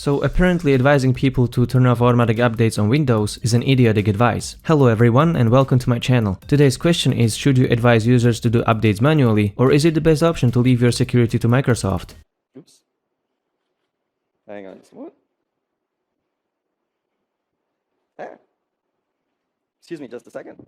So apparently advising people to turn off automatic updates on Windows is an idiotic advice. Hello everyone and welcome to my channel. Today's question is, should you advise users to do updates manually, or is it the best option to leave your security to Microsoft? Oops. Hang on. What? Ah. Excuse me just a second.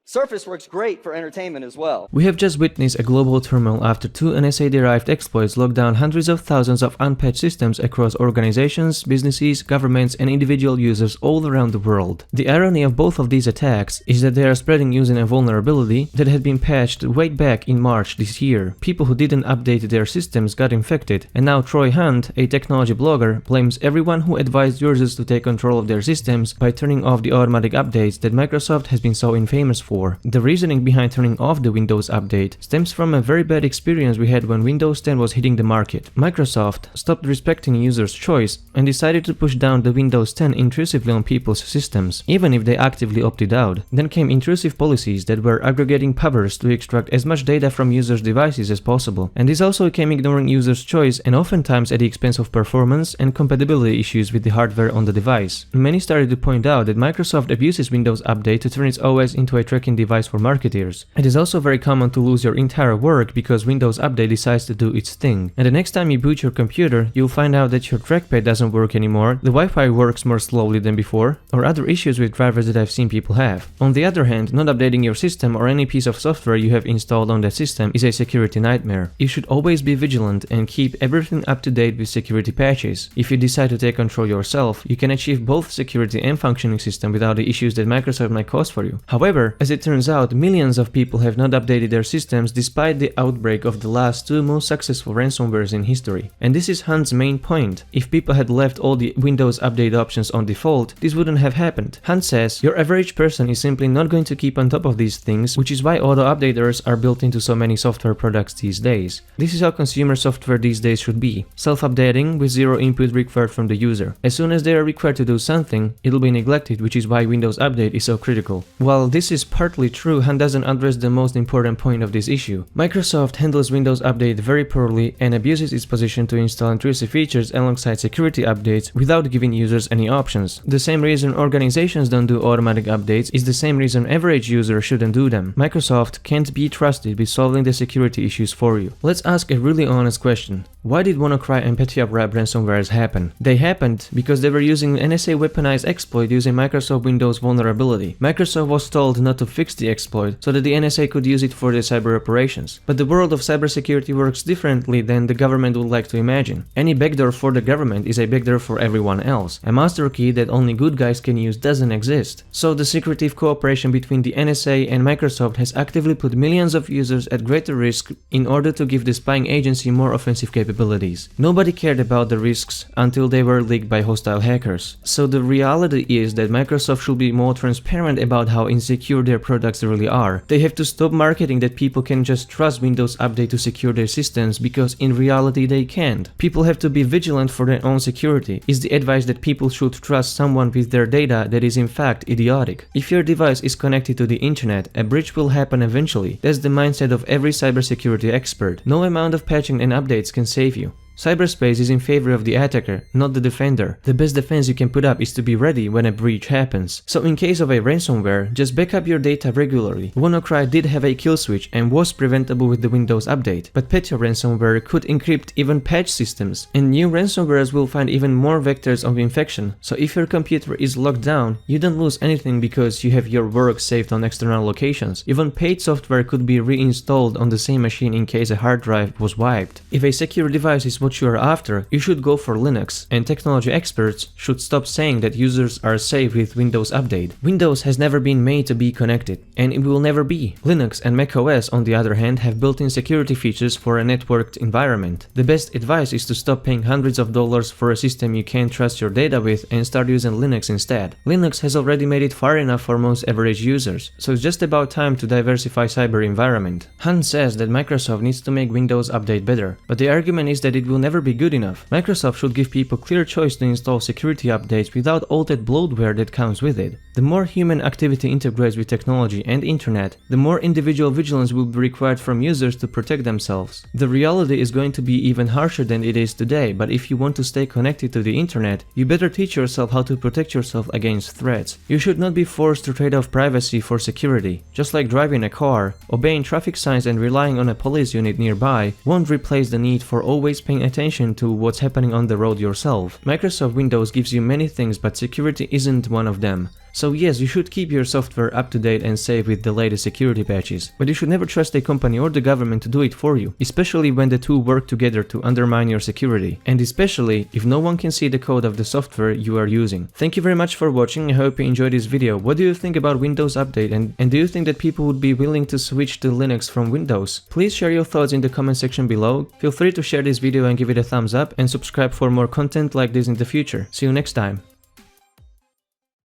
Surface works great for entertainment as well. We have just witnessed a global turmoil after two NSA-derived exploits locked down hundreds of thousands of unpatched systems across organizations, businesses, governments, and individual users all around the world. The irony of both of these attacks is that they are spreading using a vulnerability that had been patched way back in March this year. People who didn't update their systems got infected, and now Troy Hunt, a technology blogger, blames everyone who advised users to take control of their systems by turning off the automatic updates that Microsoft has been so infamous for. The reasoning behind turning off the Windows update stems from a very bad experience we had when Windows 10 was hitting the market. Microsoft stopped respecting users' choice and decided to push down the Windows 10 intrusively on people's systems, even if they actively opted out. Then came intrusive policies that were aggregating powers to extract as much data from users' devices as possible. And this also came ignoring users' choice and oftentimes at the expense of performance and compatibility issues with the hardware on the device. Many started to point out that Microsoft abuses Windows Update to turn its OS into a tracking device for marketeers. It is also very common to lose your entire work because Windows Update decides to do its thing. And the next time you boot your computer, you'll find out that your trackpad doesn't work anymore, the Wi-Fi works more slowly than before, or other issues with drivers that I've seen people have. On the other hand, not updating your system or any piece of software you have installed on that system is a security nightmare. You should always be vigilant and keep everything up to date with security patches. If you decide to take control yourself, you can achieve both security and functioning system without the issues that Microsoft might cause for you. However, as it turns out, millions of people have not updated their systems despite the outbreak of the last two most successful ransomwares in history. And this is Hunt's main point. If people had left all the Windows Update options on default, this wouldn't have happened. Hunt says, your average person is simply not going to keep on top of these things, which is why auto-updaters are built into so many software products these days. This is how consumer software these days should be. Self-updating with zero input required from the user. As soon as they are required to do something, it'll be neglected, which is why Windows Update is so critical. While this is partly true, Hunt doesn't address the most important point of this issue. Microsoft handles Windows Update very poorly and abuses its position to install intrusive features alongside security updates without giving users any options. The same reason organizations don't do automatic updates is the same reason average users shouldn't do them. Microsoft can't be trusted with solving the security issues for you. Let's ask a really honest question. Why did WannaCry and PetyaWrap ransomwares happen? They happened because they were using an NSA weaponized exploit using Microsoft Windows vulnerability. Microsoft was told not to fix the exploit so that the NSA could use it for their cyber operations. But the world of cybersecurity works differently than the government would like to imagine. Any backdoor for the government is a backdoor for everyone else. A master key that only good guys can use doesn't exist. So the secretive cooperation between the NSA and Microsoft has actively put millions of users at greater risk in order to give the spying agency more offensive capabilities. Nobody cared about the risks until they were leaked by hostile hackers. So the reality is that Microsoft should be more transparent about how insecure their products really are. They have to stop marketing that people can just trust Windows Update to secure their systems, because in reality they can't. People have to be vigilant for their own security. Is the advice that people should trust someone with their data that is in fact idiotic. If your device is connected to the internet, a breach will happen eventually. That's the mindset of every cybersecurity expert. No amount of patching and updates can save you. Cyberspace is in favor of the attacker, not the defender. The best defense you can put up is to be ready when a breach happens. So in case of a ransomware, just back up your data regularly. WannaCry did have a kill switch and was preventable with the Windows Update, but Petya ransomware could encrypt even patch systems, and new ransomwares will find even more vectors of infection. So if your computer is locked down, you don't lose anything because you have your work saved on external locations. Even paid software could be reinstalled on the same machine in case a hard drive was wiped. If a secure device is what you are after, you should go for Linux, and technology experts should stop saying that users are safe with Windows Update. Windows has never been made to be connected, and it will never be. Linux and macOS, on the other hand, have built-in security features for a networked environment. The best advice is to stop paying hundreds of dollars for a system you can't trust your data with and start using Linux instead. Linux has already made it far enough for most average users, so it's just about time to diversify cyber environment. Hunt says that Microsoft needs to make Windows Update better, but the argument is that it will will never be good enough. Microsoft should give people clear choice to install security updates without all that bloatware that comes with it. The more human activity integrates with technology and internet, the more individual vigilance will be required from users to protect themselves. The reality is going to be even harsher than it is today, but if you want to stay connected to the internet, you better teach yourself how to protect yourself against threats. You should not be forced to trade off privacy for security. Just like driving a car, obeying traffic signs and relying on a police unit nearby won't replace the need for always paying attention to what's happening on the road yourself. Microsoft Windows gives you many things, but security isn't one of them. So yes, you should keep your software up to date and safe with the latest security patches, but you should never trust a company or the government to do it for you, especially when the two work together to undermine your security, and especially if no one can see the code of the software you are using. Thank you very much for watching. I hope you enjoyed this video. What do you think about Windows Update, and do you think that people would be willing to switch to Linux from Windows? Please share your thoughts in the comment section below. Feel free to share this video and give it a thumbs up, and subscribe for more content like this in the future. See you next time.